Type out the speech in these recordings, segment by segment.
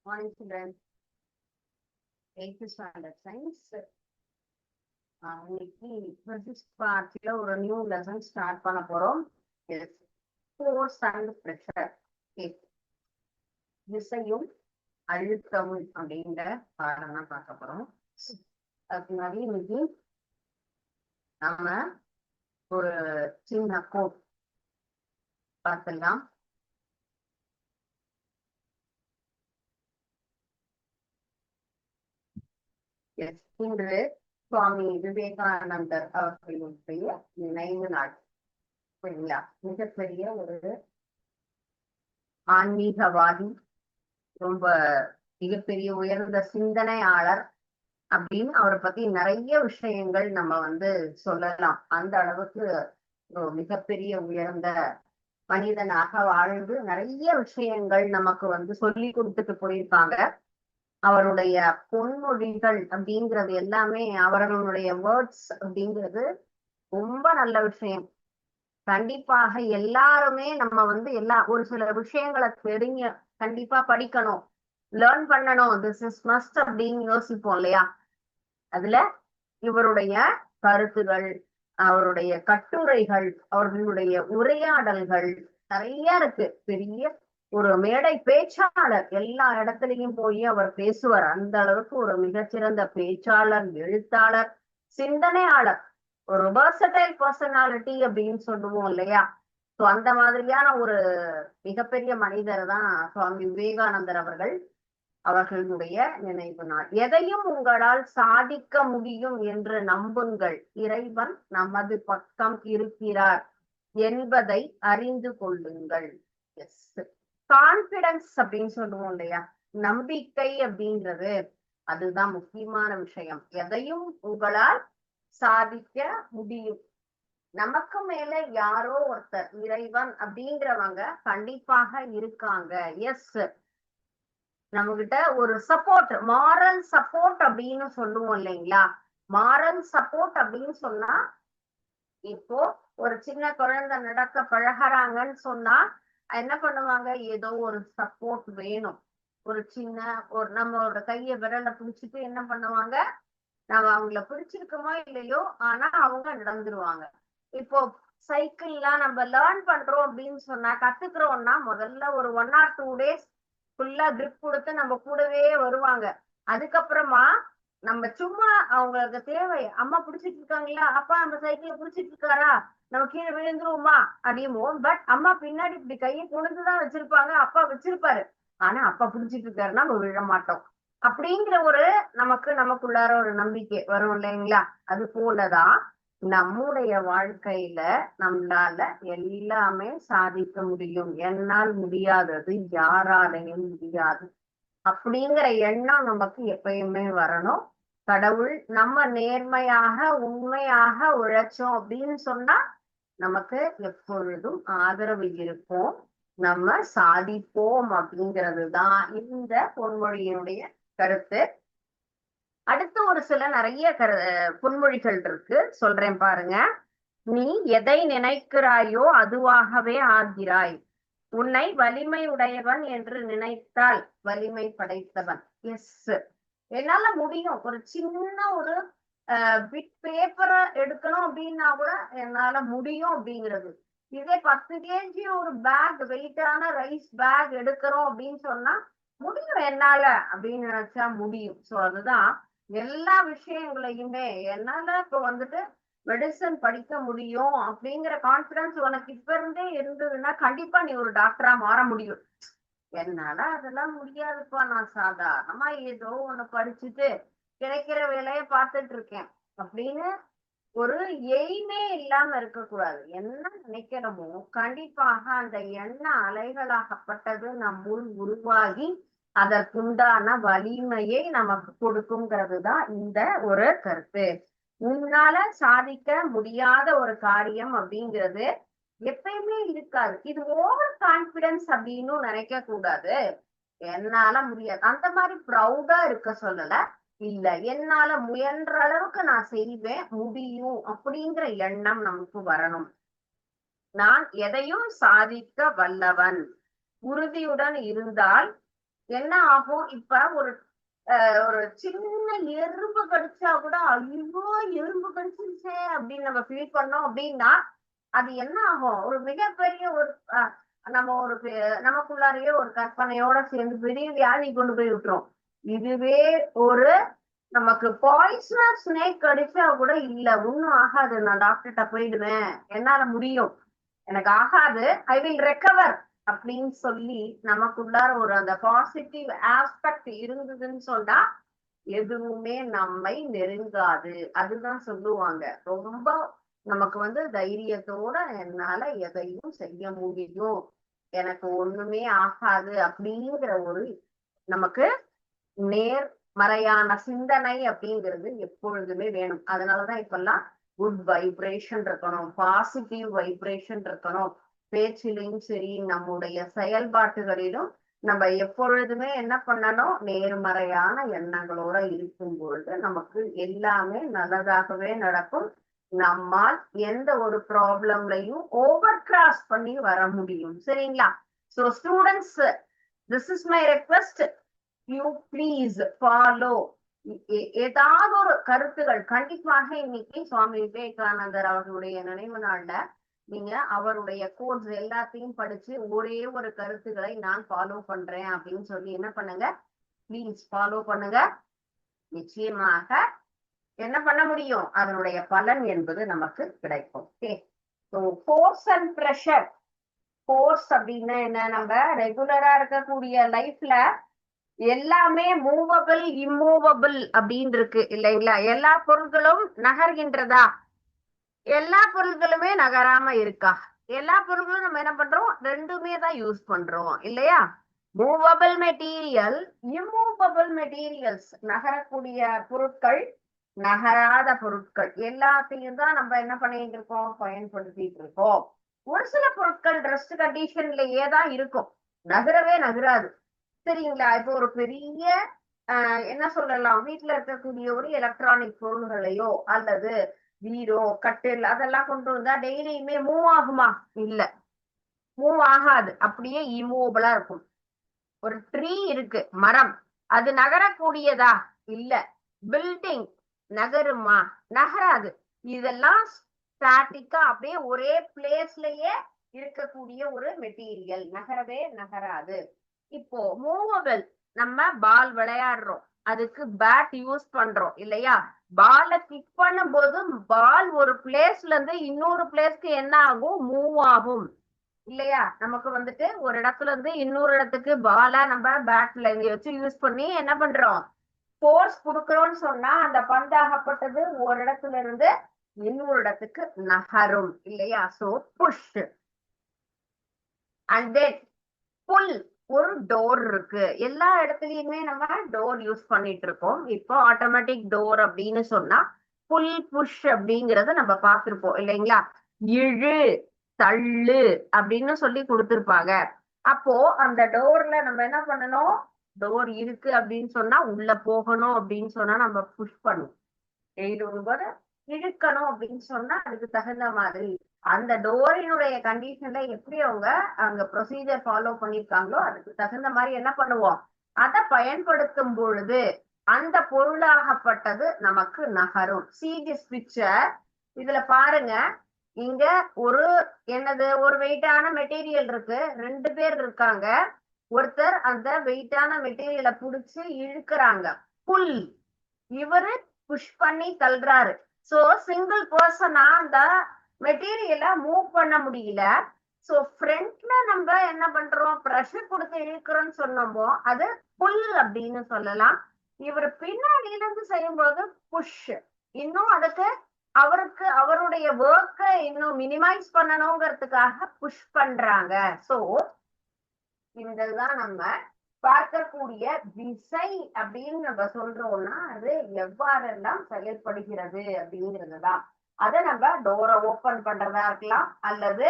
Morning, children. 8th standard science. இன்னைக்கு physics பார்ட்ல ஒரு நியூ லெசன் ஸ்டார்ட் பண்ண போறோம். ஃபோர்ஸ் அண்ட் பிரஷர், விசையும் அழுத்தமும் அப்படிங்கிற பாடம் தான் பார்க்க போறோம். அதுக்கு முன்னாடி இன்னைக்கு நம்ம ஒரு சின்ன கோட் பார்த்துலாம். இன்று சுவாமி விவேகானந்தர் அவர்களுடைய நினைவு நாள். சரிங்களா? மிகப்பெரிய ஒரு ஆன்மீகவாதி, ரொம்ப மிகப்பெரிய உயர்ந்த சிந்தனையாளர் அப்படின்னு அவரை பத்தி நிறைய விஷயங்கள் நம்ம சொல்லலாம். அந்த அளவுக்கு ஒரு மிகப்பெரிய உயர்ந்த மனிதனாக வாழ்ந்து நிறைய விஷயங்கள் நமக்கு சொல்லி கொடுத்துட்டு போயிருக்காங்க. அவருடைய பொன்மொழிகள் அப்படிங்கிறது எல்லாமே, அவர்களுடைய வேர்ட்ஸ் அப்படிங்கிறது ரொம்ப நல்ல விஷயம். கண்டிப்பாக எல்லாருமே நம்ம ஒரு சில விஷயங்களை கண்டிப்பா படிக்கணும், லேர்ன் பண்ணணும், திஸ் இஸ் மஸ்ட் அப்படின்னு யோசிப்போம் இல்லையா? அதுல இவருடைய கருத்துகள், அவருடைய கட்டுரைகள், அவர்களுடைய உரையாடல்கள் நிறைய இருக்கு. பெரிய ஒரு மேடை பேச்சாளர், எல்லா இடத்துலயும் போய் அவர் பேசுவார். அந்த அளவுக்கு ஒரு மிகச்சிறந்த பேச்சாளர், எழுத்தாளர், சிந்தனையாளர், ஒரு வெர்சடைல் பர்சனாலிட்டி அப்படின்னு சொல்லுவோம் இல்லையா? சோ அந்த மாதிரியான ஒரு மிகப்பெரிய மனிதர் தான் சுவாமி விவேகானந்தர் அவர்கள். அவர்களுடைய நினைவு நாள். எதையும் உங்களால் சாதிக்க முடியும் என்று நம்புங்கள், இறைவன் நமது பக்கம் இருக்கிறார் என்பதை அறிந்து கொள்ளுங்கள். கான்பிடன்ஸ் அப்படின்னு சொல்லுவோம் இல்லையா? நம்பிக்கை அப்படின்றது அதுதான் முக்கியமான விஷயம். எதையும் உங்களால் சாதிக்க முடியும். நமக்கு மேல யாரோ ஒருத்தர், இறைவன் அப்படிங்கிறவங்க கண்டிப்பாக இருக்காங்க. எஸ், நம்ம கிட்ட ஒரு சப்போர்ட், மாரல் சப்போர்ட் அப்படின்னு சொல்லுவோம் இல்லைங்களா? மாரல் சப்போர்ட் அப்படின்னு சொன்னா, இப்போ ஒரு சின்ன குழந்தை நடக்க பழகிறாங்கன்னு சொன்னா என்ன பண்ணுவாங்க? ஏதோ ஒரு சப்போர்ட் வேணும். ஒரு சின்ன நம்மளோட கைய விரல பிடிச்சிட்டு என்ன பண்ணுவாங்க? நம்ம அவங்கள பிடிச்சிருக்கோமோ இல்லையோ, ஆனா அவங்க நடந்துருவாங்க. இப்போ சைக்கிள்லாம் நம்ம லேர்ன் பண்றோம் அப்படின்னு சொன்னா, கத்துக்கிறோம்னா முதல்ல ஒரு 1 or 2 days ஃபுல்லா கிரிப் கொடுத்து நம்ம கூடவே வருவாங்க. அதுக்கப்புறமா நம்ம சும்மா அவங்களுக்கு தேவை, அம்மா பிடிச்சிட்டு இருக்காங்களா, அப்பா நம்ம சைக்கிள பிடிச்சிட்டு இருக்காரா, நம்ம கீழே விழுந்துருவோமா அப்படிமோ, பட் அம்மா பின்னாடி இப்படி கையை கொண்டுதான் வச்சிருப்பாங்க, அப்பா வச்சிருப்பாரு. ஆனா அப்பா பிடிச்சிட்டு இருக்காருன்னா நம்ம விழ மாட்டோம். அப்படிங்கிற ஒரு நமக்குள்ளார ஒரு நம்பிக்கை வரும் இல்லைங்களா? அது போலதான் நம்முடைய வாழ்க்கையில நம்மளால எல்லாமே சாதிக்க முடியும். என்னால் முடியாதது யாராலையும் முடியாது அப்படிங்கிற எண்ணம் நமக்கு எப்பயுமே வரணும். கடவுள் நம்ம நேர்மையாக உண்மையாக உழைச்சோம் அப்படின்னு சொன்னா நமக்கு எப்பொழுதும் ஆதரவு இருக்கும், நம்ம சாதிப்போம் அப்படிங்கிறது தான் இந்த பொன்மொழியினுடைய கருத்து. அடுத்து ஒரு சில நிறைய பொன்மொழிகள் இருக்கு, சொல்றேன் பாருங்க. நீ எதை நினைக்கிறாயோ அதுவாகவே ஆகிறாய். உன்னை வலிமை உடையவன் என்று நினைத்தால் வலிமை படைத்தவன். எஸ், என்னால முடியும். ஒரு சின்ன ஒரு பிட் பேப்பரை எடுக்கணும் அப்படின்னா கூட என்னால முடியும் அப்படிங்கிறது. இதே 10 kg ஒரு பேக், வெயிட்டான ரைஸ் பேக் எடுக்கிறோம் அப்படின்னு சொன்னா முடியும், என்னால அப்படின்னு நினைச்சா முடியும். சோ அதுதான் எல்லா விஷயங்களையுமே என்னால இப்போ மெடிசன் படிக்க முடியும் அப்படிங்கிற கான்பிடன்ஸ் உனக்கு இப்ப இருந்தே இருந்ததுன்னா கண்டிப்பா நீ ஒரு டாக்டரா மாற முடியும். என்னால அதெல்லாம் முடியாதுப்பா, நான் சாதாரணமா ஏதோ ஒண்ணு படிச்சுட்டு கிடைக்கிற வேலையை பார்த்துட்டு இருக்கேன் அப்படின்னு ஒரு எய்மே இல்லாம இருக்கக்கூடாது. என்ன நினைக்கிறோமோ கண்டிப்பாக அந்த எண்ண அலைகளாகப்பட்டது நம்முள் உருவாகி அதற்குண்டான வலிமையை நமக்கு கொடுக்குங்கிறது தான் இந்த ஒரு கருத்து. உன்னால சாதிக்க முடியாத ஒரு காரியம் அப்படிங்கிறது எப்பயுமே இருக்காது. இது ஓவர் கான்பிடன்ஸ் அப்படின்னு நினைக்க கூடாது. என்னால முடியாது அந்த மாதிரி ப்ரௌடா இருக்க சொல்லல. இல்ல, என்னால முயன்ற அளவுக்கு நான் செய்வேன், முடியும் அப்படிங்கிற எண்ணம் நமக்கு வரணும். நான் எதையும் சாதிக்க வல்லவன் உறுதியுடன் இருந்தால் என்ன ஆகும்? இப்ப ஒரு சின்ன எறும்பு கடிச்சா கூட ஐயோ எறும்பு கடிச்சிருச்சே அப்படின்னு நம்ம ஃபீல் பண்ணோம் அப்படின்னா அது என்ன ஆகும்? ஒரு மிகப்பெரிய ஒரு நம்ம நமக்குள்ளாரையே ஒரு கற்பனையோட சேர்ந்து பெரிய வியாதி கொண்டு போய் விட்டுரும். இதுவே ஒரு நமக்கு பாய்சனஸ் ஸ்னேக் கடிச்சா கூட இல்ல ஒண்ணும் ஆகாது, நான் டாக்டர்கிட்ட போயிடுவேன், என்னால முடியும், எனக்கு ஆகாது, ஐ வில் ரெக்கவர் அப்படின்னு சொல்லி நமக்குள்ளார ஒரு அந்த பாசிட்டிவ் ஆஸ்பெக்ட் இருந்ததுன்னு சொன்னா எதுவுமே நம்மை நெருங்காது. அதுதான் சொல்லுவாங்க. ரொம்ப நமக்கு தைரியத்தோட என்னால எதையும் செய்ய முடியும், எனக்கு ஒண்ணுமே ஆகாது அப்படிங்கிற ஒரு நமக்கு நேர்மறையான சிந்தனை அப்படிங்கிறது எப்பொழுதுமே வேணும். அதனாலதான் இப்பெல்லாம் குட் வைப்ரேஷன் இருக்கணும், பாசிட்டிவ் வைப்ரேஷன் இருக்கணும். பேச்சிலையும் சரி நம்முடைய செயல்பாட்டுகளிலும் நம்ம எப்பொழுதுமே என்ன பண்ணணும்? நேர்மறையான எண்ணங்களோட இருக்கும் பொழுது நமக்கு எல்லாமே நல்லதாகவே நடக்கும். நம்மால் எந்த ஒரு ப்ராப்ளம்லையும் ஓவர் கிராஸ் பண்ணி வர முடியும். சரிங்களா? So students, this is my request, you please follow. ஏதாவது ஒரு கருத்துகள் கண்டிப்பாக இன்னைக்கு சுவாமி விவேகானந்தர் அவர்களுடைய நினைவு நாள்ல நீங்க அவருடைய கோர்ஸ் எல்லாத்தையும் படிச்சு ஒரே ஒரு கருத்துக்களை நான் ஃபாலோ பண்றேன் அப்படின்னு சொல்லி என்ன பண்ணுங்க, ப்ளீஸ் ஃபாலோ பண்ணுங்க. நிச்சயமாக என்ன பண்ண முடியும்? அதனுடைய பலன் என்பது நமக்கு கிடைக்கும். Force and pressure. ஃபோர்ஸ் அப்படின்னா என்ன? நம்ம ரெகுலரா இருக்கக்கூடிய லைஃப்ல எல்லாமே மூவபிள் இம்மூவபிள் அப்படின்னு இருக்கு இல்லைங்களா? எல்லா பொருட்களும் நகர்கின்றதா? எல்லா பொருட்களுமே நகராம இருக்கா? எல்லா பொருட்களும் நம்ம என்ன பண்றோம்? ரெண்டுமே தான் யூஸ் பண்றோம் இல்லையா? மூவபிள் மெட்டீரியல், இம்மூவபிள் மெட்டீரியல்ஸ், நகரக்கூடிய பொருட்கள், நகராத பொருட்கள் எல்லாத்தையும் தான் நம்ம என்ன பண்ணிட்டு இருக்கோம்? பயன்படுத்திட்டு இருக்கோம். ஒரு சில பொருட்கள் ரெஸ்ட் கண்டிஷன்லயே தான் இருக்கும், நகரவே நகராது. சரிங்களா? இப்போ ஒரு பெரிய என்ன சொல்லலாம், வீட்டுல இருக்கக்கூடிய ஒரு எலக்ட்ரானிக் பொருள்களையோ அல்லது பீரோ கட்டில் அதெல்லாம் கொண்டு வந்தா டெய்லியுமே மூவ் ஆகுமா? இல்ல, மூவ் ஆகாது, அப்படியே இம்மூவபிளா இருக்கும். ஒரு ட்ரீ இருக்கு, மரம், அது நகரக்கூடியதா? இல்ல. பில்டிங் நகருமா? நகராது. இதெல்லாம் ஸ்டாட்டிக்கா அப்படியே ஒரே பிளேஸ்லயே இருக்கக்கூடிய ஒரு மெட்டீரியல், நகரவே நகராது. இப்போ மூவபிள், நம்ம பால் விளையாடுறோம், அதுக்கு பேட் யூஸ் பண்றோம் இல்லையா? பால கிக் பண்ணும் போது பால் ஒரு பிளேஸ்ல இருந்து இன்னொரு பிளேஸ்க்கு என்ன ஆகும்? மூவ் ஆகும் இல்லையா? நமக்கு ஒரு இடத்துல இருந்து இன்னொரு இடத்துக்கு பாலா நம்ம பேட்ல வச்சு யூஸ் பண்ணி என்ன பண்றோம்? போர்ஸ் கொடுக்கிறோம்னு சொன்னா அந்த பந்தாகப்பட்டது ஒரு இடத்துல இருந்து இன்னொரு இடத்துக்கு நகரும் இல்லையா? சோ புஷ் அண்ட் தென் புல். ஒரு டோர் இருக்கு, எல்லா இடத்துலயுமே நம்ம டோர் யூஸ் பண்ணிட்டு இருக்கோம். இப்போ ஆட்டோமேட்டிக் டோர் அப்படின்னு சொன்னா புல் புஷ் அப்படிங்கறத நம்ம பார்த்திருப்போம் இல்லைங்களா? இழு தள்ளு அப்படின்னு சொல்லி கொடுத்திருப்பாங்க. அப்போ அந்த டோர்ல நம்ம என்ன பண்ணணும்? டோர் இருக்கு அப்படின்னு சொன்னா உள்ள போகணும் அப்படின்னு சொன்னா நம்ம புஷ் பண்ணுவோம். எழுதும்போது இழுக்கணும் அப்படின்னு சொன்னா அதுக்கு தகுந்த மாதிரி அந்த டோரினுடைய கண்டிஷன்ல எப்படி அவங்க அங்க ப்ரொசீஜர் ஃபாலோ பண்ணிருக்காங்களோ அதுக்கு தகுந்த மாதிரி என்ன பண்ணுவோம்? அதை பயன்படுத்தும் பொழுது அந்த பொருளாகப்பட்டது நமக்கு நகரும். See this picture. இதுல பாருங்க, இங்க ஒரு என்னது, ஒரு வெயிட்டான மெட்டீரியல் இருக்கு, ரெண்டு பேர் இருக்காங்க. ஒருத்தர் அந்த வெயிட்டான மெட்டீரியலை புடிச்சு இழுக்கிறாங்க, புல். இவரு புஷ் பண்ணி தள்ளுறாரு. சோ சிங்கிள் பர்சனா அந்த மெட்டீரியலை மூவ் பண்ண முடியல. சோ ஃப்ரண்ட்ல நம்ம என்ன பண்றோம்? ப்ரெஷர் கொடுத்து இழுக்கிறோம்னு சொன்னோமோ அது புல் அப்படின்னு சொல்லலாம். இவர் பின்னாடியில இருந்து செய்யும்போது புஷ். இன்னும் அதுக்கு அவருக்கு அவருடைய ஒர்க்கை இன்னும் மினிமைஸ் பண்ணணுங்கிறதுக்காக புஷ் பண்றாங்க. சோ இதுதான் நம்ம பார்க்கக்கூடிய விசை அப்படின்னு நம்ம சொல்றோம்னா அது எவ்வாறெல்லாம் செயல்படுகிறது அப்படிங்கிறதுதான். அதை நம்ம டோரை ஓபன் பண்றதா இருக்கலாம், அல்லது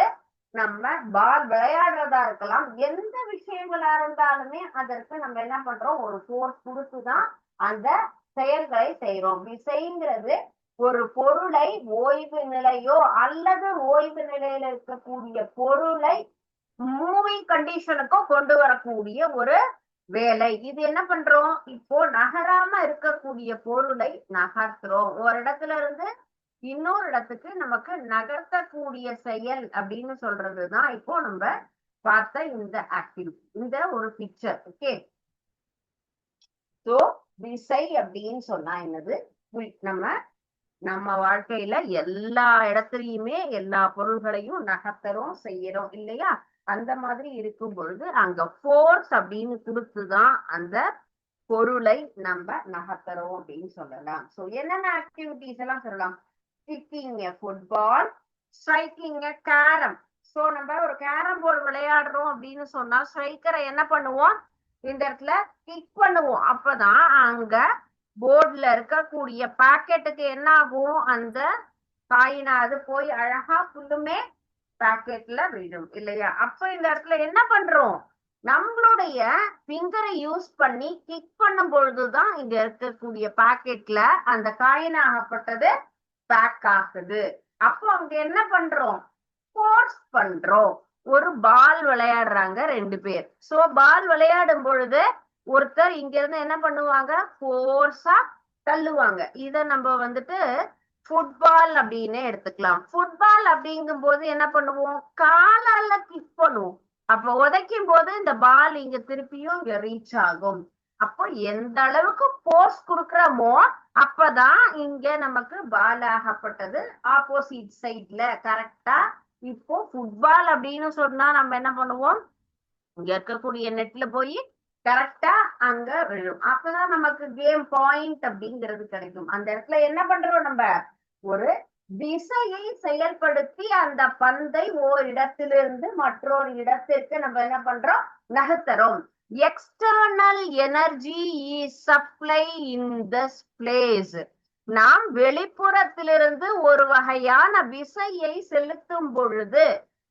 நம்ம பால் விளையாடுறதா இருக்கலாம், எந்த விஷயங்களா இருந்தாலுமே அதற்கு நம்ம என்ன பண்றோம்? ஒரு ஃபோர்ஸ் கொடுத்துதான் அந்த செயல்களை செய்யறோம். விசைங்கிறது ஒரு பொருளை ஓய்வு நிலையோ அல்லது ஓய்வு நிலையில இருக்கக்கூடிய பொருளை மூவிங் கண்டிஷனுக்கும் கொண்டு வரக்கூடிய ஒரு வேலை. இது என்ன பண்றோம், இப்போ நகராம இருக்கக்கூடிய பொருளை நகர்த்துறோம். ஒரு இடத்துல இருந்து இன்னொரு இடத்துக்கு நமக்கு நகர்த்தக்கூடிய செயல் அப்படின்னு சொல்றதுதான் இப்போ நம்ம பார்த்த இந்த ஆக்டிவிட்டி, இந்த ஒரு பிக்சர். ஓகே, சோ விசை அப்படின்னு சொன்னா என்னது, நம்ம நம்ம வாழ்க்கையில எல்லா இடத்துலயுமே எல்லா பொருள்களையும் நகர்த்தறோம், செய்யறோம் இல்லையா? அந்த மாதிரி இருக்கும் பொழுது அங்க ஃபோர்ஸ் அப்படின்னு கொடுத்துதான் அந்த பொருளை நம்ம நகர்த்தறோம் அப்படின்னு சொல்லலாம். சோ என்னென்ன ஆக்டிவிட்டிஸ் எல்லாம் சொல்லலாம், கிக்கிங் எ ஃபுட்பால், ஸ்ட்ரைக்கிங் எ கேரம். சோ நம்ம ஒரு கேரம் போர்டு விளையாடுறோம் அப்படின்னு சொன்னா ஸ்ட்ரைக்கரை என்ன பண்ணுவோம், இந்த இடத்துல கிக் பண்ணுவோம். அப்பதான் அங்க போர்டுல இருக்கக்கூடிய பாக்கெட்டுக்கு என்ன ஆகும், அந்த காயினா அது போய் அழகா ஃபுல்லுமே பாக்கெட்ல விழும் இல்லையா? அப்ப இந்த இடத்துல என்ன பண்றோம், நம்மளுடைய பிங்கரை யூஸ் பண்ணி கிக் பண்ணும் பொழுதுதான் இங்க இருக்கக்கூடிய பாக்கெட்ல அந்த காயின் ஆகப்பட்டது பேக் ஆகுது. அப்போ அங்க என்ன பண்றோம், ஃபோர்ஸ் பண்றோம். ஒரு பால் விளையாடுறாங்க ரெண்டு பேர். சோ பால் விளையாடும் பொழுது ஒருத்தர் இங்க இருந்து என்ன பண்ணுவாங்க, ஃபோர்ஸா தள்ளுவாங்க. இத நம்ம வந்துட்டு ஃபுட்பால் அப்படின்னு எடுத்துக்கலாம். ஃபுட்பால் அப்படிங்கும் போது என்ன பண்ணுவோம், காலால கிக் பண்ணுவோம். அப்ப உதைக்கும் போது இந்த பால் இங்க திருப்பியும் இங்க ரீச் ஆகும். அப்போ எந்த அளவுக்கு போர்ஸ் கொடுக்கறோமோ அப்பதான் இங்க நமக்கு பால் ஆகப்பட்டது ஆப்போசிட் சைட்ல கரெக்டா. இப்போ ஃபுட்பால் அப்படின்னு சொன்னா நம்ம என்ன பண்ணுவோம், இங்க இருக்கக்கூடிய நெட்ல போய் கரெக்டா அங்க விழும். அப்பதான் நமக்கு கேம் பாயிண்ட் அப்படிங்கிறது கிடைக்கும். அந்த இடத்துல என்ன பண்றோம், நம்ம ஒரு திசையை செயல்படுத்தி அந்த பந்தை ஓர் இடத்திலிருந்து மற்றொரு இடத்திற்கு நம்ம என்ன பண்றோம், நகர்த்துறோம். External energy is supply in this place. நாம் வெளிப்புறத்திலிருந்து ஒரு வகையான விசையை செலுத்தும் பொழுது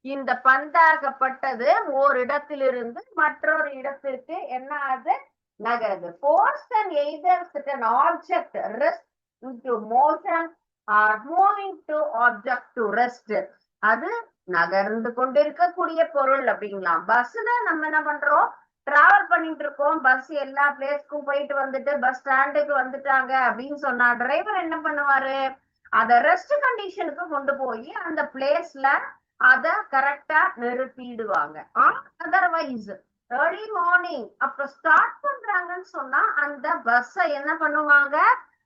இந்த பந்தாகப்பட்டது ஓரிடத்திலிருந்து மற்றொரு இடத்திற்கு என்ன ஆகுது, நகருது. Force can either set an object rest into motion or moving to object to rest. அது நகர்ந்து கொண்டிருக்கக்கூடிய பொருள் அப்படிங்களாம். பஸ்ல நம்ம என்ன பண்றோம், டிராவல் பண்ணிட்டு இருக்கோம், பஸ் எல்லா பிளேஸ்க்கும் போயிட்டு வந்துட்டு பஸ் ஸ்டாண்டுக்கு வந்துட்டாங்க அப்படின்னு சொன்னா டிரைவர் என்ன பண்ணுவாரு, அத ரெஸ்ட் கண்டிஷனுக்கு கொண்டு போய் அந்த பிளேஸ்ல அத கரெக்டா நிறுத்திடுவாங்க. அதர்வைஸ் ஏர்லி மார்னிங் அப்ப ஸ்டார்ட் பண்றாங்கன்னு சொன்னா அந்த பஸ்ஸ என்ன பண்ணுவாங்க,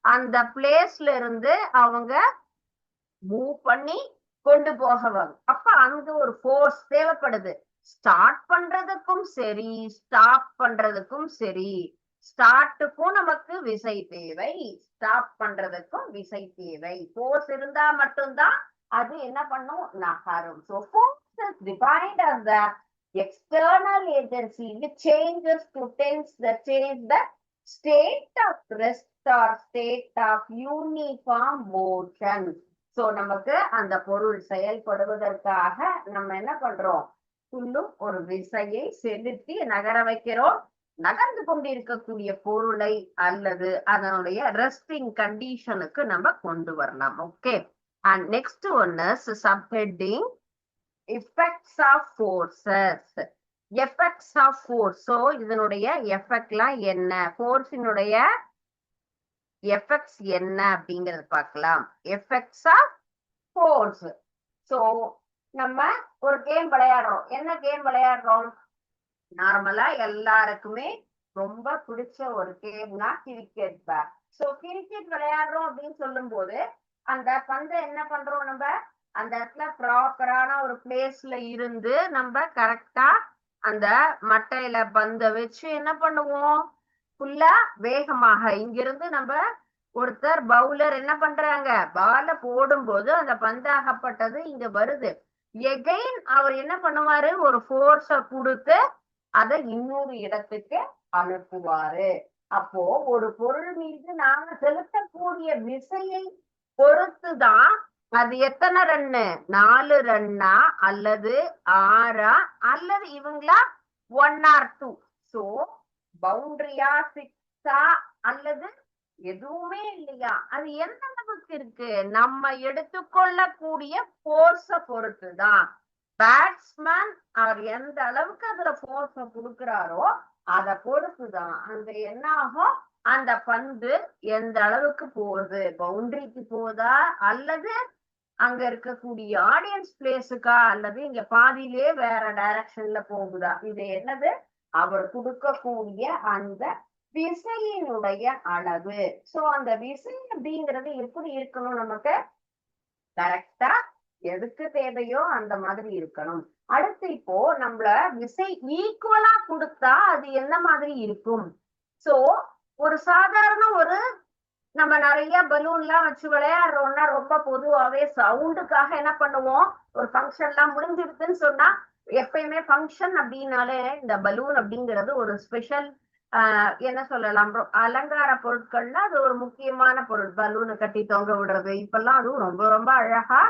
அந்த பிளேஸ்ல இருந்து அவங்க மூவ் பண்ணி கொண்டு போகவாங்க. அப்ப அங்க ஒரு ஃபோர்ஸ் தேவைப்படுது. ஸ்டார்ட் பண்றதுக்கும் சரி ஸ்டாப் பண்றதுக்கும் சரி, ஸ்டார்ட்டுக்கும் நமக்கு விசை தேவை, ஸ்டாப் பண்றதுக்கும் விசை தேவை. ஃபோர்ஸ் இருந்தா மட்டும்தான் அது என்ன பண்ணும், நகரும். So force is defined as the external agency which changes to change the state of rest or state of uniform motion. So நமக்கு அந்த பொருள் செயல்படுவதற்காக நம்ம என்ன பண்றோம், இன்னும் ஒரு விசையை செலுத்தி நகர வைக்கிறோம். நகர்ந்து கொண்டிருக்கக்கூடிய பொருளை அல்லது அதனுடைய ரெஸ்டிங் கண்டிஷனுக்கு நம்ம கொண்டு வரலாம். Okay, and next one is subheading effects of forces. Effects of force. So இதனுடைய எஃபெக்ட்லாம் என்ன, ஃபோர்ஸினுடைய எஃபெக்ட்ஸ் என்ன அப்படிங்கறது பார்க்கலாம். Effects of force. சோ நம்ம ஒரு கேம் விளையாடுறோம். என்ன கேம் விளையாடுறோம், நார்மலா எல்லாருக்குமே ரொம்ப பிடிச்ச ஒரு கேம்னா கிரிக்கெட் பேட். சோ கிரிக்கெட் விளையாடுறோம் அப்படின்னு சொல்லும் போது அந்த பந்தை என்ன பண்றோம், நம்ம அந்த இடத்துல ப்ராப்பரான ஒரு பிளேஸ்ல இருந்து நம்ம கரெக்டா அந்த மட்டையில பந்தை வச்சு என்ன பண்ணுவோம், ஃபுல்லா வேகமாக இங்கிருந்து நம்ம ஒருத்தர் பவுலர் என்ன பண்றாங்க, பால போடும்போது அந்த பந்தாகப்பட்டது இங்க வருது. எகைன் அவர் என்ன பண்ணுவாரு, ஒரு ஃபோர்ஸ கொடுத்து அதை இன்னொரு இடத்துக்கு அனுப்புவாரு. அப்போ ஒரு பொருள் மீது நாம செலுத்தக்கூடிய விசையை பொறுத்துதான் அது எத்தனை ரன்னு, 4 ரன்னா அல்லது 6 அல்லது இவங்களா 1 or 2. சோ பவுண்டரியா 6 அல்லது எதுவுமே இல்லையா, அது எந்த அளவுக்கு இருக்கு, நம்ம எடுத்துக்கொள்ளக்கூடிய போர்ஸ பொறுத்துதான். பேட்ஸ்மேன் அவர் எந்த அளவுக்கு அதுல போர்ஸ கொடுக்கிறாரோ அதை பொறுத்துதான் அங்க என்ன ஆகும், அந்த பந்து எந்த அளவுக்கு போகுது, பவுண்டரிக்கு போகுதா அல்லது அங்க இருக்கக்கூடிய ஆடியன்ஸ் பிளேஸுக்கா அல்லது இங்க பாதியிலே வேற டைரக்ஷன்ல போகுதா, இது என்னது அவர் கொடுக்கக்கூடிய அந்த விசையினுடைய அளவு. சோ அந்த விசை அப்படிங்கிறது எப்படி இருக்கணும், நமக்கு கரெக்டா எதுக்கு தேவையோ அந்த மாதிரி இருக்கணும். அடுத்து இப்போ நம்மள விசை ஈக்குவலா கொடுத்தா அது என்ன மாதிரி இருக்கும். சோ ஒரு சாதாரண ஒரு நம்ம நிறைய பலூன் எல்லாம் வச்சு விளையாடுறோம்னா ரொம்ப பொதுவாவே சவுண்டுக்காக என்ன பண்ணுவோம், ஒரு ஃபங்க்ஷன் எல்லாம் முடிஞ்சிருக்குன்னு சொன்னா, எப்பயுமே ஃபங்க்ஷன் அப்படின்னாலே இந்த பலூன் அப்படிங்கிறது ஒரு ஸ்பெஷல் என்ன சொல்லலாம், அலங்கார பொருட்கள்ல அது ஒரு முக்கியமான பொருள். பலூனை கட்டி தொங்க விடுறது இப்பெல்லாம் அதுவும் ரொம்ப ரொம்ப அழகா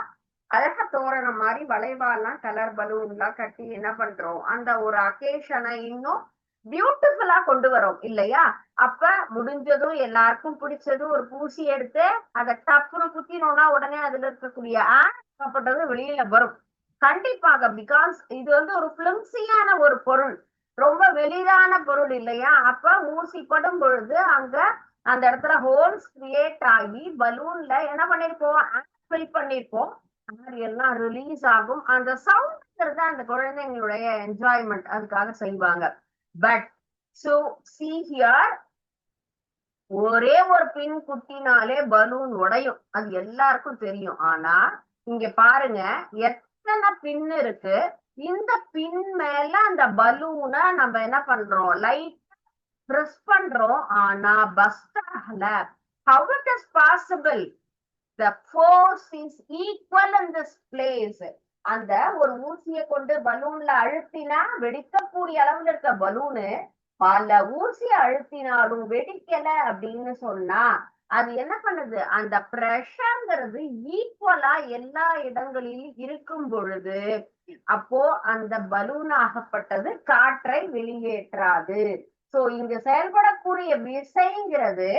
தோரணம் மாதிரி வளைவாலாம் கலர் பலூன் எல்லாம் கட்டி என்ன பண்றோம், அந்த ஒரு அக்கேஷனை இன்னும் பியூட்டிஃபுல்லா கொண்டு வரோம் இல்லையா. அப்ப முடிஞ்சதும் எல்லாருக்கும் பிடிச்சதும் ஒரு பூசி எடுத்து அதை டப்புன்னு குத்தினோம்னா உடனே அதுல இருக்கக்கூடிய ஆப்பட்டது வெளியில வரும் கண்டிப்பாக. பிகாஸ் இது வந்து ஒரு பிளிம்சியான ஒரு பொருள், ரொம்ப வெளிதான பொருள் இல்லையா. அப்ப ஊசிப்படும் பொழுது அங்க அந்த இடத்துல ஹோல்ஸ் கிரியேட் ஆகி பலூன்ல என்ன பண்ணிருப்போம், ஃபில் பண்ணிருப்போம், எல்லாம் ரிலீஸ் ஆகும். அந்த சவுண்ட்ங்கிறது அந்த குழந்தைங்களுடைய என்ஜாய்மெண்ட், அதுக்காக செய்வாங்க. பட் சோ see here, ஒரே ஒரு பின் குத்தினாலே பலூன் உடையும், அது எல்லாருக்கும் தெரியும். ஆனா இங்க பாருங்க எத்தனை பின் இருக்கு, இந்த பின் மேல அந்த பலூனை நம்ம என்ன பண்றோம், லைட் பிரஸ் பண்றோம், ஆனா பஸ்ட் ஆகல. how it is possible, the force is equal in this place. அந்த ஒரு ஊசியை கொண்டு பலூன்ல அழுத்தினா வெடிக்கக்கூடிய அளவுல இருக்க பலூனு பல ஊசி அழுத்தினாலும் வெடிக்கல அப்படின்னு சொன்னா அது என்ன பண்ணுது, அந்த பிரஷர்ங்கிறது ஈக்குவலா எல்லா இடங்களிலும் இருக்கும் பொழுது அப்போ அந்த பலூன் ஆகப்பட்டது காற்றை வெளியேற்றாது. சோ இங்க செயல்படக்கூடிய விசைங்கிறது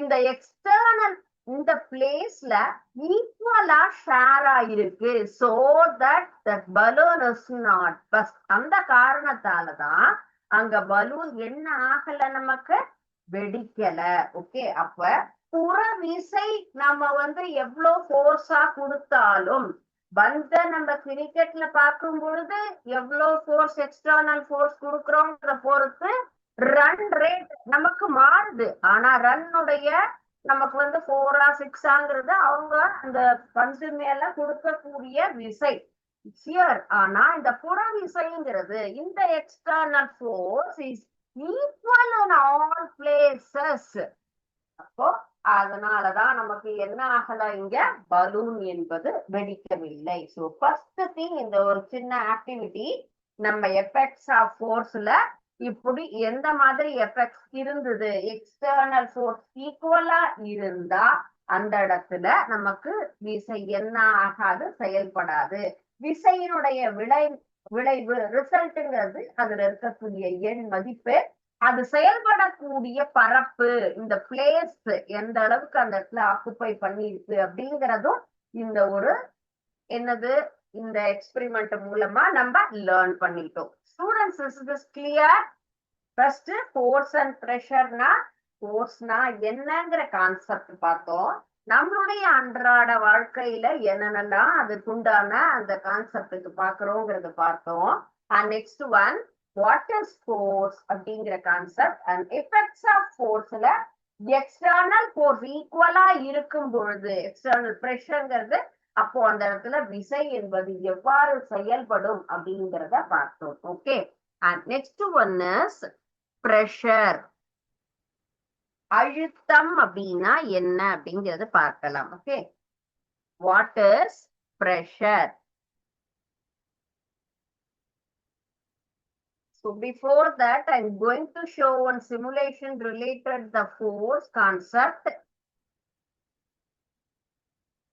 இந்த எக்ஸ்டர்னல் இந்த பிளேஸ்ல ஈக்குவலா ஷேர் ஆயிருக்கு. So that balloon is not first. அந்த காரணத்தாலதான் அங்க பலூன் என்ன ஆகல, நமக்கு வெடிக்கல. ஓகே, அப்ப புற விசை நம்ம வந்து எவ்வளவு போர்ஸா கொடுத்தாலும் பந்த நம்ம கிரிக்கெட்ல பார்க்கும் பொழுது எவ்வளவு போர்ஸ் எக்ஸ்டர்னல் போர்ஸ் கொடுக்குறோங்கிற பொறுத்து ரன் ரேட் நமக்கு மாறுது. ஆனா ரன்னுடைய நமக்கு வந்து 4ஆ 6ஆங்கிறது அவங்க அந்த பந்து மேல கொடுக்கக்கூடிய விசை ஹியர். ஆனா இந்த புற விசைங்கிறது இந்த external force is equal in all places. அப்போ அதனாலதான் நமக்கு என்ன ஆகல, இங்க பலூன் என்பது வெடிக்கவில்லை. சோ ஃபர்ஸ்ட் திங், இந்த ஒரு சின்ன ஆக்டிவிட்டி நம்ம எஃபெக்ட்ஸ் ஆஃப் ஃபோர்ஸ்ல இப்படி எந்த மாதிரி எஃபெக்ட்ஸ் இருந்தது, எக்ஸ்டர்னல் ஃபோர்ஸ் ஈக்குவலா இருந்தா அந்த இடத்துல நமக்கு விசை என்ன ஆகாது, செயல்படாது. விசையினுடைய விளைவு ரிசல்ட்ங்கிறது அதுல இருக்கக்கூடிய எண் மதிப்பு, அது செயல்படக்கூடிய பரப்பு, இந்த பிளேஸ் எந்த அளவுக்கு அந்த இடத்துல ஆக்குப்பை பண்ணிருக்கு அப்படிங்கிறதும் இந்த ஒரு என்னது இந்த எக்ஸ்பெரிமெண்ட் மூலமா நம்ம லேர்ன் பண்ணிட்டோம். Students, is this clear? First force and ப்ரெஷர்னா, ஃபோர்ஸ்னா என்னங்கிற கான்செப்ட் பார்த்தோம். நம்மளுடைய அன்றாட வாழ்க்கையில என்னென்னலாம் அதுக்குண்டான அந்த கான்செப்டுக்கு பாக்குறோங்கிறத பார்த்தோம். And next one, what is force அப்படிங்கிற கான்செப்ட் அண்ட் எஃபெக்ட்ஸ் ஆஃப் ஃபோர்ஸ்ல எக்ஸ்டர்னல் ஃபோர்ஸ் ஈக்குவலா இருக்கும் பொழுது எக்ஸ்டர்னல் ப்ரெஷர்ங்கிறது அப்போ அந்த இடத்துல விசை என்பது எவ்வாறு செயல்படும் அப்படிங்கிறத பார்த்தோம். Okay, and next one is pressure. அழுத்தம் அப்படின்னா என்ன அப்படிங்கிறது பார்க்கலாம். Okay, what is pressure? So before that, I'm going to show one simulation related the force concept.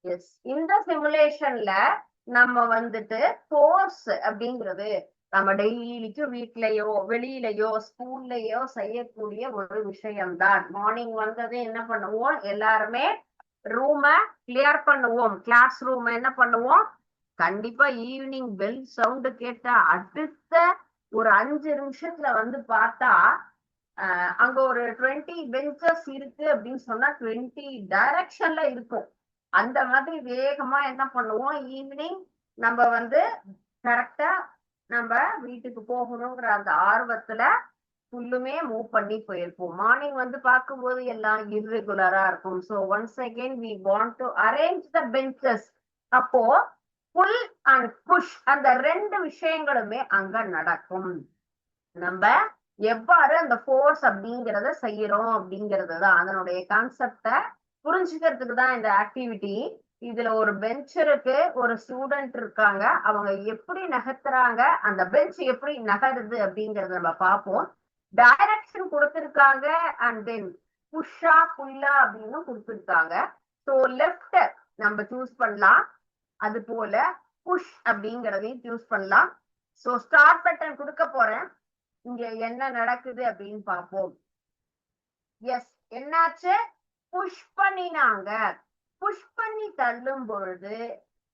Yes, இந்த சிமுலேஷன்ல நம்ம வந்துட்டு ஃபோர்ஸ் அப்படிங்கிறது நம்ம டெய்லிக்கும் வீட்லயோ வெளியிலயோ ஸ்கூல்லயோ செய்யக்கூடிய ஒரு விஷயம்தான். மார்னிங் வந்தது என்ன பண்ணுவோம், எல்லாருமே ரூமை கிளியர் பண்ணுவோம், கிளாஸ் ரூம் என்ன பண்ணுவோம், கண்டிப்பா ஈவினிங் பெல் சவுண்ட் கேட்டா அடுத்த ஒரு 5 நிமிஷத்துல வந்து பார்த்தா அங்க ஒரு 20 பெஞ்சஸ் இருக்கு அப்படின்னு சொன்னா 20 டைரக்ஷன்ல இருக்கும். அந்த மாதிரி வேகமா என்ன பண்ணுவோம், ஈவினிங் நம்ம வந்து கரெக்டா நம்ம வீட்டுக்கு போகணுங்கிற அந்த ஆர்வத்துல ஃபுல்லுமே மூவ் பண்ணி போயிருப்போம். மார்னிங் வந்து பார்க்கும்போது எல்லாம் இர்ரெகுலரா இருக்கும். So once again we want to arrange the benches. அப்போ புல் அண்ட் புஷ் அந்த 2 விஷயங்களுமே அங்க நடக்கும். நம்ம எவ்வாறு அந்த ஃபோர்ஸ் அப்படிங்கிறத செய்யறோம் அப்படிங்கிறது தான் அதனுடைய கான்செப்ட புரிஞ்சுக்கிறதுக்கு தான் இந்த ஆக்டிவிட்டி. இதுல ஒரு பெஞ்ச் இருக்கு, ஒரு ஸ்டூடெண்ட் இருக்காங்க, அவங்க எப்படி நகர்த்துறாங்க, அந்த பெஞ்ச் எப்படி நகருது அப்படிங்கறத நம்ம பார்ப்போம். டைரக்ஷன் கொடுத்திருக்காங்க அண்ட் தென் புஷ்ஷா புல்லா அப்படின்னு கொடுத்திருக்காங்க. ஸோ லெஃப்ட் நம்ம சூஸ் பண்ணலாம், அது போல புஷ் அப்படிங்கறதையும் சூஸ் பண்ணலாம். ஸோ ஸ்டார்ட் பட்டன் கொடுக்க போறேன். இங்க என்ன நடக்குது அப்படின்னு பார்ப்போம். எஸ், என்னாச்சு, புஷ் பண்ணினாங்க. புஷ் பண்ணி தள்ளும் பொழுது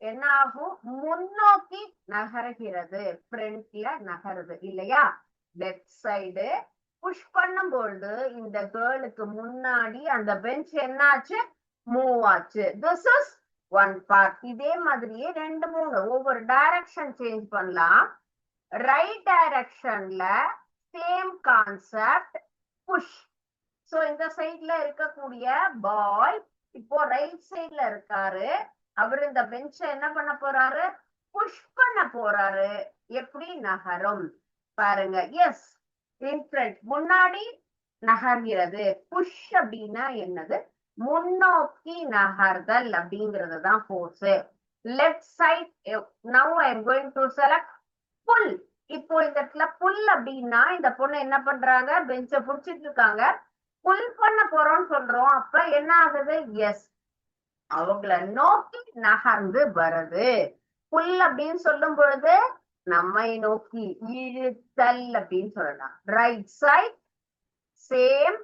என்ன ஆகும், முன்னோக்கி நகர்கிறது, ஃப்ரண்ட்ல நகருது இல்லையா. லெஃப்ட் சைடு புஷ் பண்ணும் பொழுது இந்த கேர்ளுக்கு முன்னாடி அந்த பெஞ்ச் என்னாச்சு, மூவ் ஆச்சு. This is one part. இதே மாதிரியே 2-3 ஒவ்வொரு டைரக்ஷன் சேஞ்ச் பண்ணலாம். ரைட் டைரக்ஷன்ல சேம் கான்செப்ட், புஷ். சோ இந்த சைட்ல இருக்கக்கூடிய பாய் இப்போ ரைட் சைட்ல இருக்காரு. அவர் இந்த பெஞ்ச என்ன பண்ண போறாரு, புஷ் பண்ண போறாரு. எப்படி நகரும் பாருங்க. எஸ், இன்ஃப்ரண்ட் முன்னாடி நகர்கிறது. புஷ் அப்படின்னா என்னது, முன்னோக்கி நகர்தல் அப்படிங்கிறது தான் force. Left side. Now I am going to select pull. இப்போ இந்த இடத்துல புல் அப்படின்னா இந்த பொண்ணு என்ன பண்றாங்க, பெஞ்ச புடிச்சிட்டு இருக்காங்க, புல் பண்ண போறோம்னு சொல்றோம். அப்ப என்ன ஆகுது, எஸ், அவங்கள நோக்கி நகர்ந்து வருது. புல் அப்படின்னு சொல்லும் பொழுது நம்மை நோக்கி இழுத்தல் அப்படின்னு சொல்லலாம். ரைட் சைட் சேம்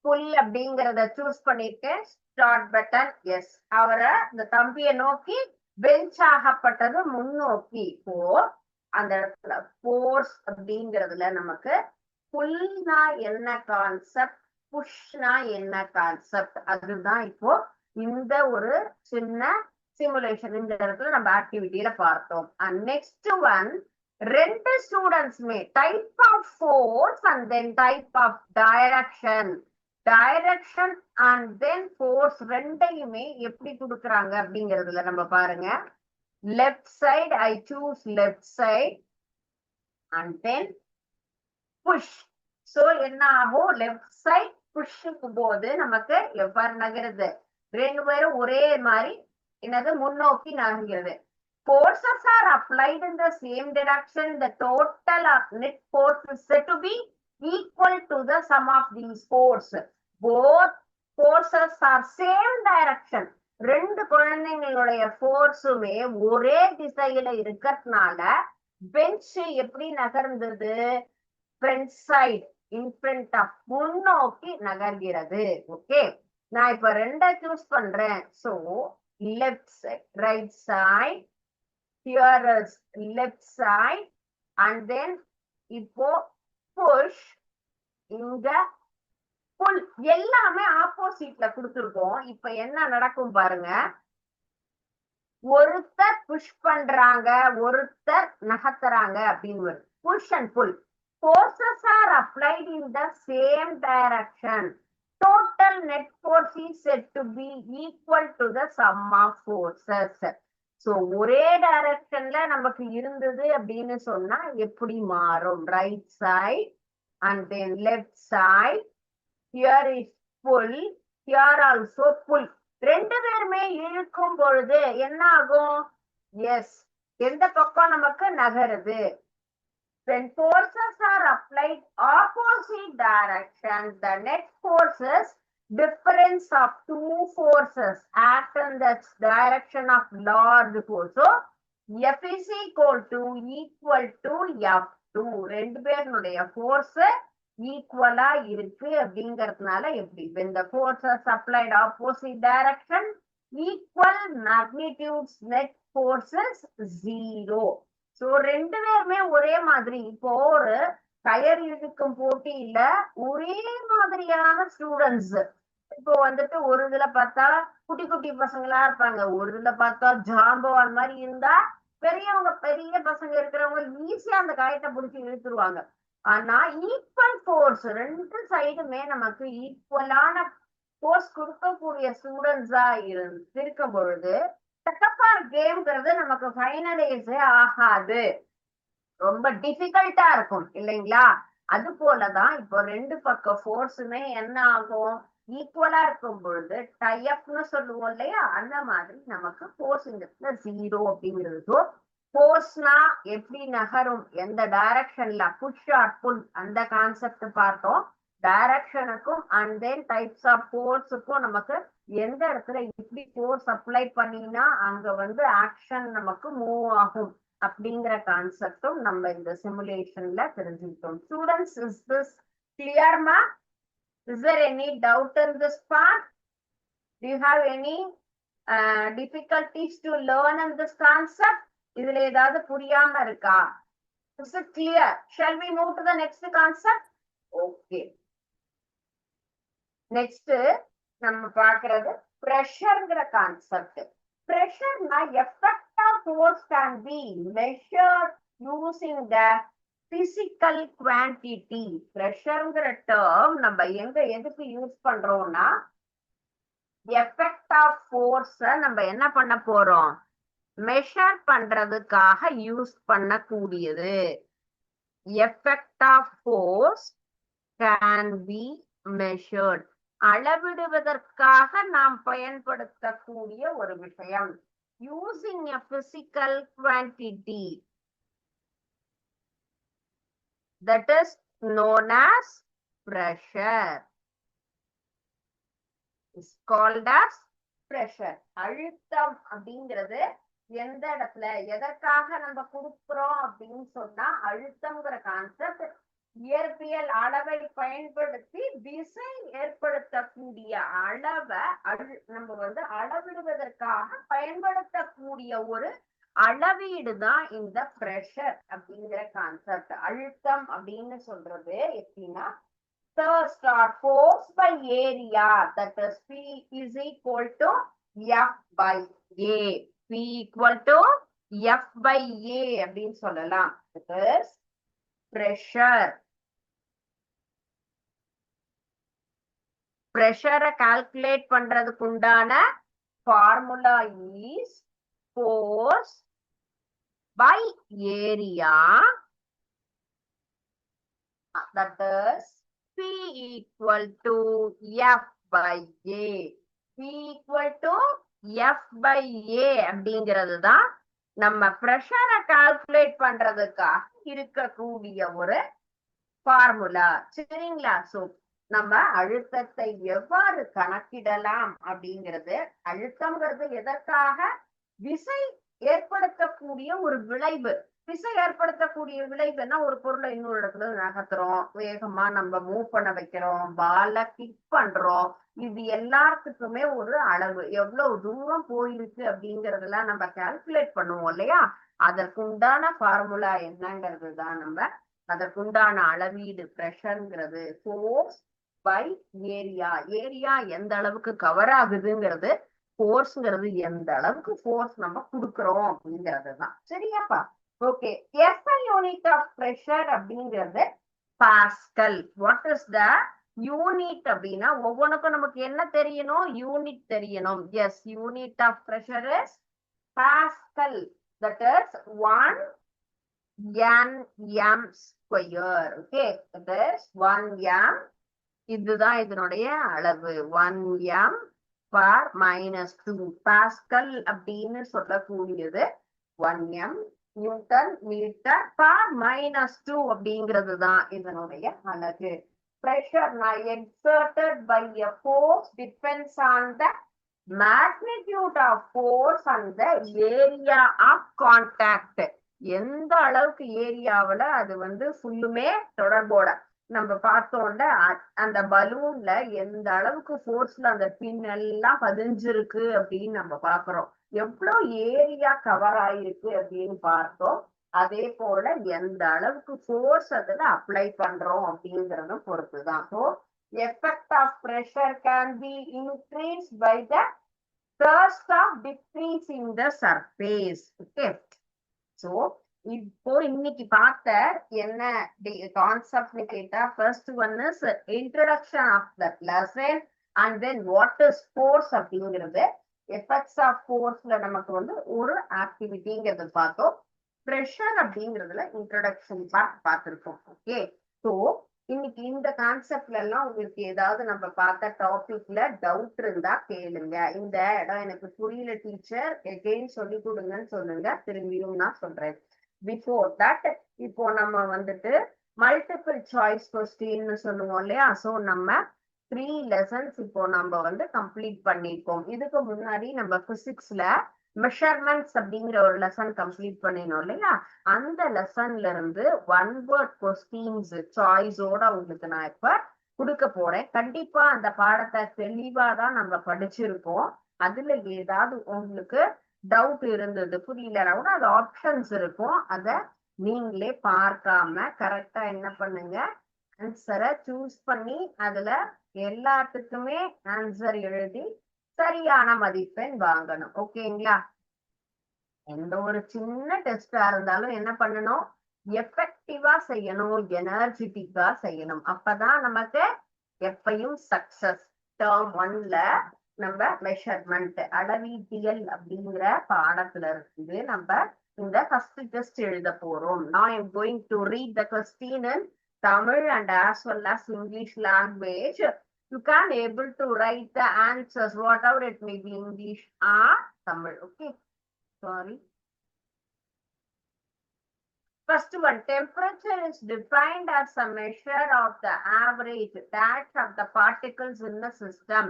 புல் அப்படிங்கறத சூஸ் பண்ணிட்டு ஸ்டார்ட் பட்டன். எஸ், அவரை இந்த தம்பியை நோக்கி பெஞ்ச் ஆகப்பட்டது முன்னோக்கி. இப்போ அந்த இடத்துல ஃபோர்ஸ் அப்படிங்கிறதுல நமக்கு புல்னா என்ன கான்செப்ட், புஷ்னா என்ன கான்செப்ட், அதுதான் இப்போ இந்த ஒரு சின்ன சிமுலேஷன் இந்த இடத்துல நம்ம ஆக்டிவிட்டியில பார்த்தோம். அண்ட் நெக்ஸ்ட் ஒன், 2 ஸ்டூடெண்ட்ஸ்மே type of force and then type of direction. Direction and then force ரெண்டையுமே எப்படி கொடுக்குறாங்க அப்படிங்கிறதுல நம்ம பாருங்க. Left side, I choose left side and then push. So என்ன ஆகும், லெஃப்ட் சைட் புஷ்க்கும் போது நமக்கு எவ்வாறு நகருது, 2 பேரும் ஒரே மாதிரி என்னது முன்னோக்கி நகர்கிறது. Forces are applied in the same direction. The total of net force is said to be equal to the sum of these forces. Both forces are same direction. 2 குழந்தைங்களுடைய ஃபோர்ஸுமே ஒரே திசையில இருக்கிறதுனால பெஞ்ச் எப்படி நகர்ந்தது, front side in front of முன்னோக்கி நகர்கிறது. Okay, நான் இப்ப 2 choose பண்றேன். So left side, right side, here is left side and then இப்போ push, இங்க pull. எல்லாமே ஆப்போசிட்ல கொடுத்துருக்கோம். இப்ப என்ன நடக்கும் பாருங்க, ஒருத்தர் புஷ் பண்றாங்க, ஒருத்தர் நகர்த்துறாங்க அப்படின்னு. Push and pull. Forces are applied in the same direction. Total net force is said to be equal to the sum of forces. So ஒரே டைரக்ஷன்ல நமக்கு இருந்தது அப்படின்னு சொன்னா எப்படி மாறும், right side and then left side. Here is pull, here also pull. 2 பேருமே இழுக்கும் பொழுது என்ன ஆகும், எஸ், எந்த பக்கம் நமக்கு நகருது. When forces are applied opposite directions, the net forces, difference of 2 forces act in the direction of large force. So F is equal to F2. 2 பேருடைய force ஈக்குவலா இருக்கு அப்படிங்கறதுனால எப்படி, when the forces applied opposite direction, equal magnitudes net forces 0. So ரெண்டு பேருமே ஒரே மாதிரி. இப்போ ஒரு கயர் இழுக்கும் போட்டியில ஒரே மாதிரியான ஸ்டூடெண்ட்ஸ், இப்போ வந்துட்டு ஒரு இதுல பார்த்தா குட்டி குட்டி பசங்களா இருப்பாங்க, ஒரு இதுல பார்த்தா ஜாம்பவான் மாதிரி இருந்தா பெரியவங்க பெரிய பசங்க இருக்கிறவங்க ஈஸியா அந்த காயத்தை பிடிச்சி இழுத்துருவாங்க. ஆனா ஈக்குவல் ஃபோர்ஸ் ரெண்டு சைடுமே நமக்கு ஈக்குவலான ஃபோர்ஸ் கொடுக்கக்கூடிய ஸ்டூடெண்ட்ஸா இருக்கும் பொழுது டஃப்பான கேம்ங்கிறது நமக்கு ஃபைனலைஸே ஆகாது, ரொம்ப டிஃபிகல்ட்டா இருக்கும் இல்லைங்களா? அது போலதான் இப்போ ரெண்டு பக்கம் ஃபோர்ஸுமே என்ன ஆகும், ஈக்குவலா இருக்கும் பொழுது டைப்னு சொல்லுவோம் இல்லையா, அந்த மாதிரி நமக்கு ஃபோர்ஸ் இந்த 0 அப்படிங்கிறது. ஃபோர்ஸ்னா எப்படி நகரும், எந்த டைரக்ஷன்ல, புஷ் ஆர் புல், அந்த கான்செப்ட் பார்த்தோம். டைரக்ஷனுக்கும் அண்ட் தென் டைப்ஸ் ஆஃப் ஃபோர்ஸுக்கும் நமக்கு எந்த இடத்துல இப்படி ஃபோர்ஸ் அப்ளை பண்ணினா அங்க வந்து ஆக்ஷன் நமக்கு மூவ் ஆகும் அப்படிங்கிற கான்செப்டும் நம்ம இந்த சிமுலேஷன்ல தெரிஞ்சுக்கிட்டோம். ஸ்டூடெண்ட்ஸ், இஸ் திஸ் கிளியர் மா? Is there any doubt in this part? Do you have any difficulties to learn in this concept? இதுல ஏதாவது புரியாம இருக்கா? Is it clear? Shall we move to the next concept? Okay. Next நம்ம பார்க்கிறது pressure concept. Pressure effect of force can be measured using the physical quantity. Pressureங்கிற term நம்ம எங்க எதுக்கு யூஸ் பண்றோம்னா, எஃபெக்ட் ஆஃப் ஃபோர்ஸ நம்ம என்ன பண்ண போறோம், மெஷர் பண்றதுக்காக யூஸ் பண்ணக்கூடியது. Effect of force can be measured, அளவிடுவதற்காக நாம் பயன்படுத்தக்கூடிய ஒரு விஷயம். Using a physical quantity that is known as pressure, is called as pressure. அழுத்தம் அப்படிங்கிறது எந்த இடத்துல எதற்காக நம்ம கொடுக்கிறோம் அப்படின்னு சொன்னா, அழுத்தம்ங்கிற கான்செப்ட் இயற்பியல் அளவை பயன்படுத்தி விசை ஏற்படுத்தக்கூடிய அளவை நம்ம வந்து அளவிடுவதற்காக பயன்படுத்தக்கூடிய ஒரு அளவீடு தான் இந்த பிரஷர் அப்படிங்கிற கான்செப்ட். அழுத்தம் அப்படின்னு சொல்றது எப்படின்னா, thrust or force by area, that is P is equal to F by A. P equal to F by A அப்படின்னு சொல்லலாம். That is pressure. pressure calculate பண்றதுக்கு உண்டான formula is force by area, that is P equal to F by A. P equal to F by A அப்படிங்கிறது தான் நம்ம பிரஷரை calculate பண்றதுக்காக இருக்கக்கூடிய ஒரு ஃபார்முலா. சரிங்களா? சோ நம்ம அழுத்தத்தை எவ்வாறு கணக்கிடலாம் அப்படிங்கிறது, அழுத்தம்ங்கிறது எதற்காக, விசை ஏற்படுத்தக்கூடிய ஒரு விளைவு. விசை ஏற்படுத்தக்கூடிய விளைவுன்னா, ஒரு பொருளை இன்னொரு இடத்துல நகர்த்துறோம், வேகமா நம்ம மூவ் பண்ண வைக்கிறோம், பால கிக் பண்றோம், இது எல்லாத்துக்குமே ஒரு அளவு, எவ்வளவு தூரம் போயிருக்கு அப்படிங்கறதெல்லாம் நம்ம கால்குலேட் பண்ணுவோம் இல்லையா? அதற்குண்டான ஃபார்முலா என்னங்கிறது தான் நம்ம அதற்குண்டான அளவீடு பிரஷர்ங்கிறது. ஃபோர்ஸ் பை ஏரியா, ஏரியா எந்த அளவுக்கு கவர் ஆகுதுங்கிறது, ஃபோர்ஸ்ங்கிறது எந்த அளவுக்கு ஃபோர்ஸ் நம்ம கொடுக்குறோம் அப்படிங்கிறது தான். சரியாப்பா? Okay. SI unit of pressure அப்படிங்கிறது pascal. What is the unit அப்படின்னா, ஒவ்வொன்றுக்கும் நமக்கு என்ன தெரியணும், யூனிட் தெரியணும். Yes, unit of pressure is pascal. That is 1 Nm square. Okay, that is 1 m. இதுதான் இதனுடைய அளவு, 1 m பர் -2. பாஸ்கல் அப்படின்னு சொல்லக்கூடியது 1 m நியூட்டன் மீட்டர் பர் -2 அப்படிங்கிறது தான் இதனுடைய அலகு. Pressure exerted by a force depends on the magnitude of force and the area of contact. எந்த அளவுக்கு ஏரியாவில் அது வந்து ஃபுல்லுமே தொடர்போட, நம்ம பார்த்தோம்ல அந்த பலூன்ல எந்த அளவுக்கு ஃபோர்ஸ்ல அந்த பின் எல்லாம் பதிஞ்சிருக்கு அப்படின்னு நம்ம பாக்குறோம். எவ்வளவு ஏரியா கவர் ஆயிருக்கு அப்படின்னு பார்த்தோம். அதே போல எந்த அளவுக்கு ஃபோர்ஸ் அதுல அப்ளை பண்றோம் அப்படிங்கறதும் பொறுத்துதான். So effect of pressure can be increase by the thrust of decreasing the surface. Okay. So இப்போ இன்னைக்கு பார்த்த என்ன கான்செப்ட்னு கேட்டா, first one is introduction of that lesson and then what is force அப்படிங்கிறது, எஃபெக்ட்ஸ் ஆஃப் ஃபோர்ஸ்ல நமக்கு வந்து ஒரு ஆக்டிவிட்டிங்கிறது பார்த்தோம். ப்ரெஷர் அப்படிங்கிறதுல இன்ட்ரோடக்ஷன் பார்ட் பார்த்திருக்கோம். ஓகே. ஸோ இன்னைக்கு இந்த கான்செப்ட்ல எல்லாம் உங்களுக்கு ஏதாவது நம்ம பார்த்த டாபிக்ல டவுட் இருந்தா கேளுங்க. இந்த இடம் எனக்கு புரியல டீச்சர், எகெயின் சொல்லி கொடுங்கன்னு சொல்லுங்க, திரும்பியும் நான் சொல்றேன். பிஃபோர் தட் இப்போ நம்ம வந்துட்டு மல்டிபிள் சாய்ஸ் கொஸ்டின்னு சொல்லுவோம் இல்லையா? ஸோ நம்ம 3 லெசன்ஸ் இப்போ நம்ம வந்து கம்ப்ளீட் பண்ணிருக்கோம். இதுக்கு முன்னாடி நம்ம பிசிக்ஸ்ல மெஷர்மெண்ட்ஸ் அப்படிங்கிற ஒரு லெசன் கம்ப்ளீட் பண்ணினோம் இல்லையா? அந்த லெசன்ல இருந்து 1 வேர்ட் கொஸ்டின்ஸ் சாய்ஸோட உங்களுக்கு நான் இப்ப கொடுக்க போறேன். கண்டிப்பா அந்த பாடத்தை தெளிவா தான் நம்ம படிச்சிருக்கோம். அதுல ஏதாவது உங்களுக்கு டவுட் இருந்தது, புரியலன்னா கூட அது ஆப்ஷன்ஸ் இருக்கும், அத நீங்களே பார்க்காம கரெக்டா என்ன பண்ணுங்க, ஆன்சரை சூஸ் பண்ணி அதுல எல்லாத்துக்குமே ஆன்சர் எழுதி சரியான மதிப்பெண் வாங்கணும். ஓகேங்களா? எந்த ஒரு சின்ன டெஸ்டா இருந்தாலும் என்ன பண்ணணும், எஃபெக்டிவா செய்யணும், எனர்ஜெட்டிக்கா செய்யணும். அப்பதான் நமக்கு எப்பயும் சக்சஸ். டேர்ம் 1ல நம்ம மெஷர்மெண்ட் அளவீட்டியல் அப்படிங்கிற பாடத்துல இருந்து நம்ம இந்த ஃபர்ஸ்ட் டெஸ்ட் எழுத போறோம். Now I am going to read the question in Tamil and as well as English language. You can able to write the answers, whatever it may be, English or Tamil. Okay. Sorry. First one, temperature is defined as a measure of the average dash of the particles in the system.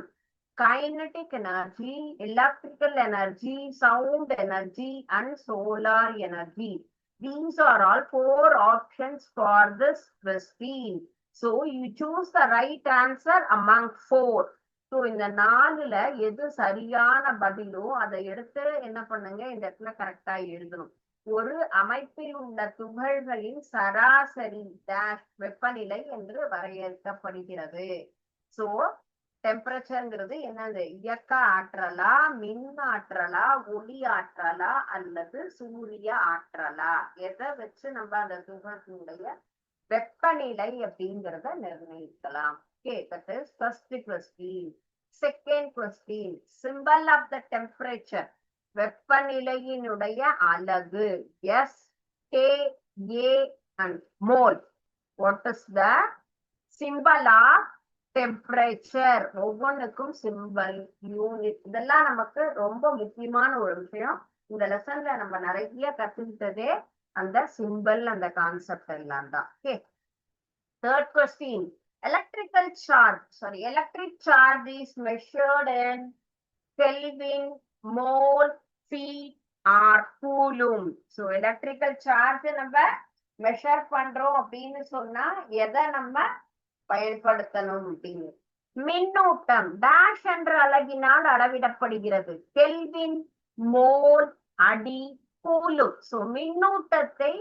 Kinetic energy, electrical energy, sound energy, and solar energy. These are all 4 options for this question. So you choose the right answer among 4. So இந்த 4ல எது சரியான பதிலோ அதை எடுத்து என்ன பண்ணுங்க, இந்த இடத்துல கரெக்டா எழுதணும். ஒரு அமைப்பில் உள்ள துகள்களின் சராசரி டேஷ் வெப்பநிலை என்று வரையறுக்கப்படுகிறது. சோ டெம்பரேச்சர்ங்கிறது என்னது, இயக்க ஆற்றலா, மின் ஆற்றலா, ஒளி ஆற்றலா அல்லது சூரிய ஆற்றலா, எதை வச்சு நம்ம அந்த துகள்களுடைய வெப்பநிலை அப்படிங்கிறத நிர்ணயிக்கலாம். Okay, that is first question. Second question, symbol of the temperature, வெப்பநிலையினுடைய அலகு, S, K, A and mole. What is the symbol of temperature? ஒவ்வொன்றுக்கும் சிம்பல், யூனிட், இதெல்லாம் நமக்கு ரொம்ப முக்கியமான ஒரு விஷயம். இந்த லெசன்ல நம்ம நிறைய கத்துக்கிட்டதே அந்த சிம்பல், அந்த கான்செப்ட் எல்லாம் தான். Okay. Third question, electric charge is measured in Kelvin, mole, feet or coulomb. So electrical charge நம்ம மெஷர் பண்றோம் அப்படின்னு சொன்னா எதை நம்ம பயன்படுத்தணும் அப்படின்னு, மின்னூட்டம் டேஷ் என்ற அலகினால் அளவிடப்படுகிறது. கெல்வின், மோல், அடி, கூலும். சோ மின்னூட்டத்தை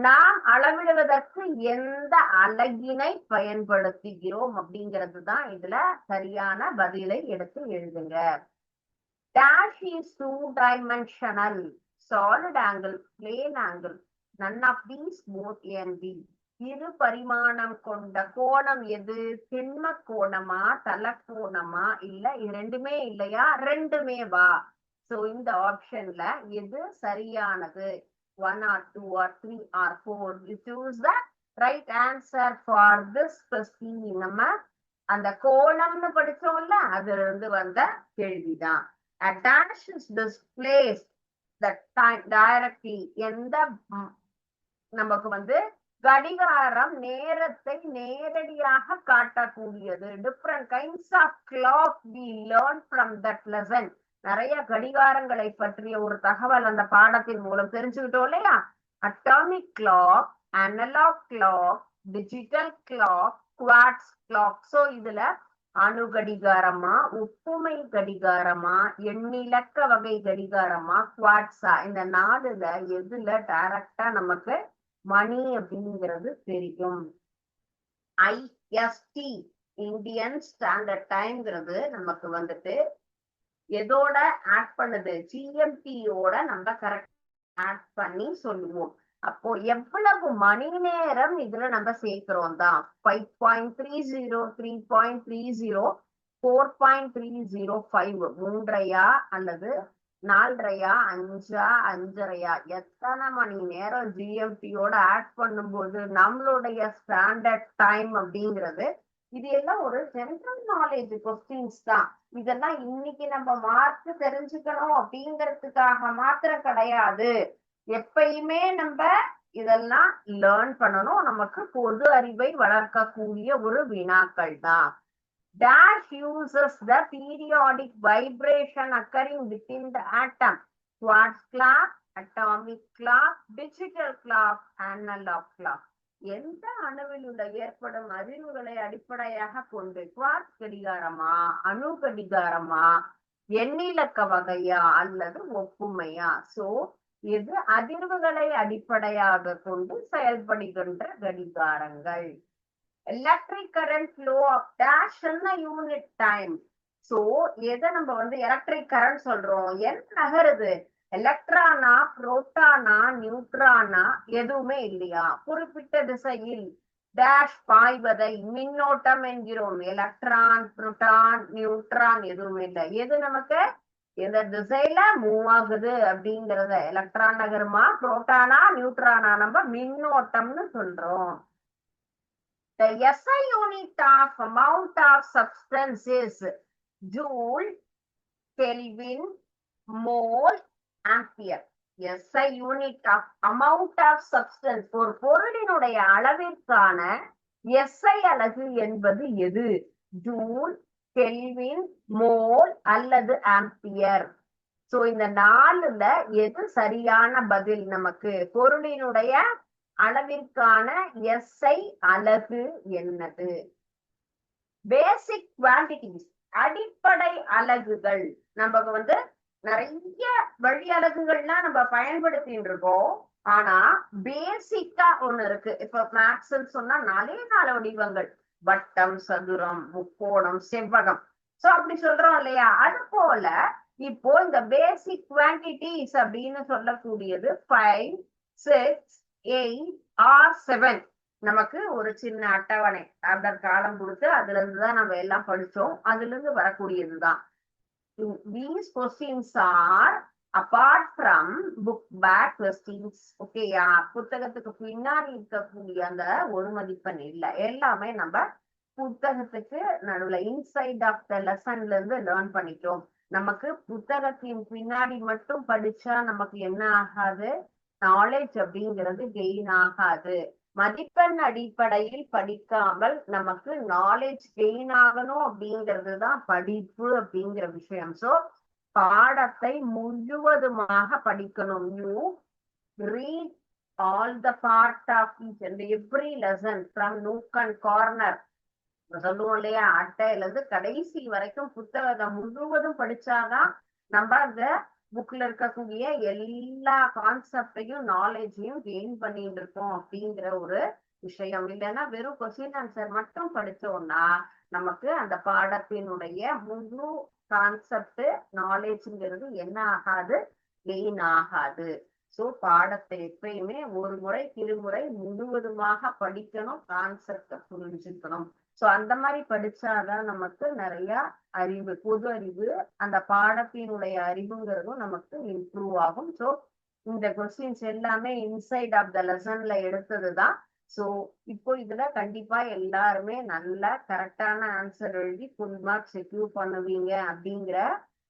நாம் அளவிடுவதற்கு எந்த அலகினை பயன்படுத்துகிறோம் அப்படிங்கிறது தான் இதுல சரியான பதிலை எடுத்து எழுதுங்க. Dash is 2-dimensional, solid angle, plane angle. None of these both A and B. இரு பரிமாணம் கொண்ட கோணம் எது, திண்ம கோணமா, தலக்கோணமா, இல்ல இரண்டுமே இல்லையா, ரெண்டுமே வா. சோ இந்த ஆப்ஷன்ல எது சரியானது, 1 or 2 or 3 or 4. You choose the right answer for this question. நம்ம அந்த கோணம்னு படிச்சோம்ல, அதுல இருந்து வந்த கேள்விதான். A dash is displaced that time directly. எந்த நமக்கு வந்து கடிகாரம் நேரத்தை நேரடியாக காட்டக்கூடியது. Different kinds of clock we learn from that lesson. நிறைய கடிகாரங்களை பற்றிய ஒரு தகவல் அந்த பாடத்தின் மூலம் தெரிஞ்சுக்கிட்டோம் இல்லையா? Atomic clock, analog clock, digital clock, quartz clock. So இதுல அணு கடிகாரமா, ஒப்புமை கடிகாரமா, எண்ணிலக்க வகை கடிகாரமா, குவாட்ஸா, இந்த 4ல எதுல டைரக்டா நமக்கு மணி அப்படிங்கிறது தெரியும்? ஐஎஸ்டி, இந்தியன் ஸ்டாண்டர்ட் டைம்ங்கிறது நமக்கு வந்துட்டு எதோட ஆட் பண்ணுது? ஜிஎம்டியோட நம்ம கரெக்ட் ஆட் பண்ணி சொல்லுவோம். அப்போ எவ்வளவு மணி நேரம் இதுல நம்ம சேர்க்கிறோம் தான்? 5.30, 3.30, 4.305, 3.5 அல்லது 4.5, 5, 5.5, எத்தனை மணி நேரம் ஜிஎம்டியோட ஆட் பண்ணும்போது நம்மளுடைய ஸ்டாண்டர்ட் டைம் அப்படிங்கிறது, இது எல்லாம் ஒரு ஜெனரல் நாலேஜ் கொஸ்டின்ஸ் தான். இதெல்லாம் இன்னைக்கு நம்ம மார்க் தெரிஞ்சுக்கணும் அப்படிங்கிறதுக்காக மாத்திரம் கிடையாது. எப்பயுமே நம்ம இதெல்லாம் லேர்ன் பண்ணணும். நமக்கு பொது அறிவை வளர்க்கக்கூடிய ஒரு வினாக்கள் தான். Dash uses the periodic vibration occurring within the atom. Quartz clock, atomic clock, digital clock, analog clock. எந்த அணுவில் உள்ள ஏற்படும் அதிர்வுகளை அடிப்படையாக கொண்டு குவார்ட்ஸ் கடிகாரமா, அணு கடிகாரமா, எண்ணிலக்க வகையா அல்லது ஒப்புமையா? சோ இது அதிர்வுகளை அடிப்படையாக கொண்டு செயல்படுகின்ற கடிகாரங்கள். Electric current flow of dash unit time. So எதை நம்ம வந்து எலக்ட்ரிக் கரண்ட் சொல்றோம்? என்ன நகருது? எலக்ட்ரானா, புரோட்டானா, நியூட்ரானா? எதுவுமே இல்லையா? குறிப்பிட்ட திசையில் டேஷ் பாய்வதை மின்னோட்டம் என்கிறோம். எலக்ட்ரான், புரோட்டான், நியூட்ரான் எதுவுமே இல்லை. எது நமக்கு எந்த திசையில மூவ் ஆகுது அப்படிங்கறத எலக்ட்ரான் நகருமா, புரோட்டானா, நியூட்ரானா நம்ம மின்னோட்டம்னு சொல்றோம். The SI unit of amount of substance is joule, Kelvin, mole, ampere. SI unit of amount of substance, ஒரு பொருளினுடைய அளவிற்கான SI அலகு என்பது எது? ஜூல், கெல்வின், மோல் அல்லது ஆம்பியர். சோ இந்த 4ல எது சரியான பதில்? நமக்கு பொருளினுடைய அளவிற்கான SI அலகு என்னது? பேசிக் குவான்டிட்டிஸ், அடிப்படை அலகுகள். நமக்கு வந்து நிறைய வழி அலகுகள்லாம் நம்ம பயன்படுத்திட்டு இருக்கோம். ஆனா பேசிக்கா ஒண்ணு இருக்கு. இப்ப மேக்ஸ் சொன்னா 4 வடிவங்கள்: வட்டம், சதுரம், முக்கோணம், செவ்வகம். சோ அப்படி சொல்றோம் இல்லையா? அது போல இப்போ இந்த பேசிக் குவான்டிட்டிஸ் அப்படின்னு சொல்லக்கூடியது 5, 6, 8 or 7. நமக்கு ஒரு சின்ன அட்டவணை காலம் கொடுத்து அதுல இருந்துதான் நம்ம எல்லாம் படிச்சோம். அதுல இருந்து வரக்கூடியதுதான். These questions are apart from book back questions. ஓகேயா? புத்தகத்துக்கு பின்னாடி இருக்கக்கூடிய அந்த ஒரு மதிப்பெண் இல்ல, எல்லாமே நம்ம புத்தகத்துக்கு நடுவுல இன்சைட் ஆஃப் த லெசன்ல இருந்து லேர்ன் பண்ணிட்டோம். நமக்கு புத்தகத்தின் பின்னாடி மட்டும் படிச்சா நமக்கு என்ன ஆகாது? நாலேஜ் அப்படிங்கிறது கெயின் ஆகாது. மதிப்பெண் அடிப்படையில் படிக்காமல் நமக்கு நாலேஜ் கெயின் ஆகணும் அப்படிங்கிறது தான் படிப்பு அப்படிங்கிற விஷயம். சோ பாடத்தை முழுவதுமாக படிக்கணும். You read all the part of each and every lesson from nook and corner. சொல்லுவோம் இல்லையா? அட்டையில இருந்து கடைசி வரைக்கும் புத்தகத்தை முழுவதும் படிச்சாதான் நம்ம அந்த புக்ல இருக்கக்கூடிய எல்லா கான்செப்டையும் நாலேஜையும் கெயின் பண்ணிட்டு இருக்கோம் அப்படிங்கிற ஒரு விஷயம். இல்லைன்னா வெறும் கொஸ்டின் ஆன்சர் மட்டும் படிச்சோம்னா நமக்கு அந்த பாடத்தினுடைய முழு கான்செப்ட் நாலேஜ்ங்கிறது என்ன ஆகாது? கெயின் ஆகாது. சோ பாடத்தை எப்பயுமே ஒரு முறை இருமுறை முழுவதுமாக படிக்கணும், கான்செப்ட புரிஞ்சுக்கணும். சோ அந்த மாதிரி படிச்சாதான் நமக்கு நிறைய அறிவு, பொது அறிவு, அந்த பாடத்தினுடைய அறிவுங்கிறதும் நமக்கு இம்ப்ரூவ் ஆகும். சோ இந்த கொஸ்டின்ஸ் எல்லாமே இன்சைட் ஆஃப் த லெசன்ல எடுத்ததுதான். சோ இப்போ இதுல கண்டிப்பா எல்லாருமே நல்ல கரெக்டான ஆன்சர் எழுதி ஃபுல் மார்க் செக்யூர் பண்ணுவீங்க அப்படிங்கிற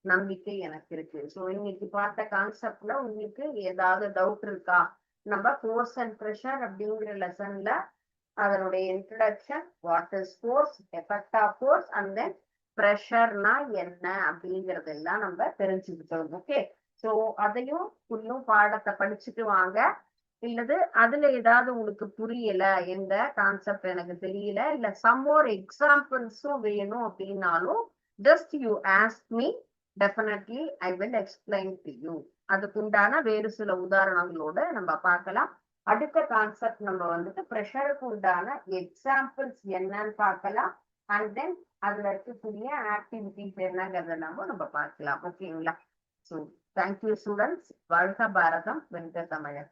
நம்பிக்கை எனக்கு இருக்கு. சோ இன்னைக்கு பார்த்த கான்செப்ட்ல உங்களுக்கு ஏதாவது டவுட் இருக்கா? நம்ம ஃபோர்ஸ் அண்ட் ப்ரெஷர் அப்படிங்கிற லெசன்ல அதனுடைய introduction, what is force, effect of force and then ப்ரெஷர்னா என்ன அப்படிங்கறதெல்லாம் நம்ம தெரிஞ்சுக்கிட்டோம். ஓகே, சோ அதையும் ஃபுல்லும் பாடத்தை படிச்சுட்டு வாங்க. இல்லது அதுல ஏதாவது உங்களுக்கு புரியல, எந்த கான்செப்ட் எனக்கு தெரியல, இல்ல சம் மோர் எக்ஸாம்பிள்ஸும் வேணும் அப்படின்னாலும் just you ask me, definitely I will explain to you. அதுக்குண்டான வேறு சில உதாரணங்களோட நம்ம பார்க்கலாம். அடுத்த கான்செப்ட் நம்ம வந்துட்டு ப்ரெஷருக்கு உண்டான எக்ஸாம்பிள்ஸ் என்னன்னு பார்க்கலாம். அண்ட் தென் அதுல இருக்கக்கூடிய ஆக்டிவிட்டிஸ் என்னங்கிறத நம்ம பார்க்கலாம். ஓகேங்களா? So thank you students. வாழ்க பாரதம், வென்ற தமிழர்.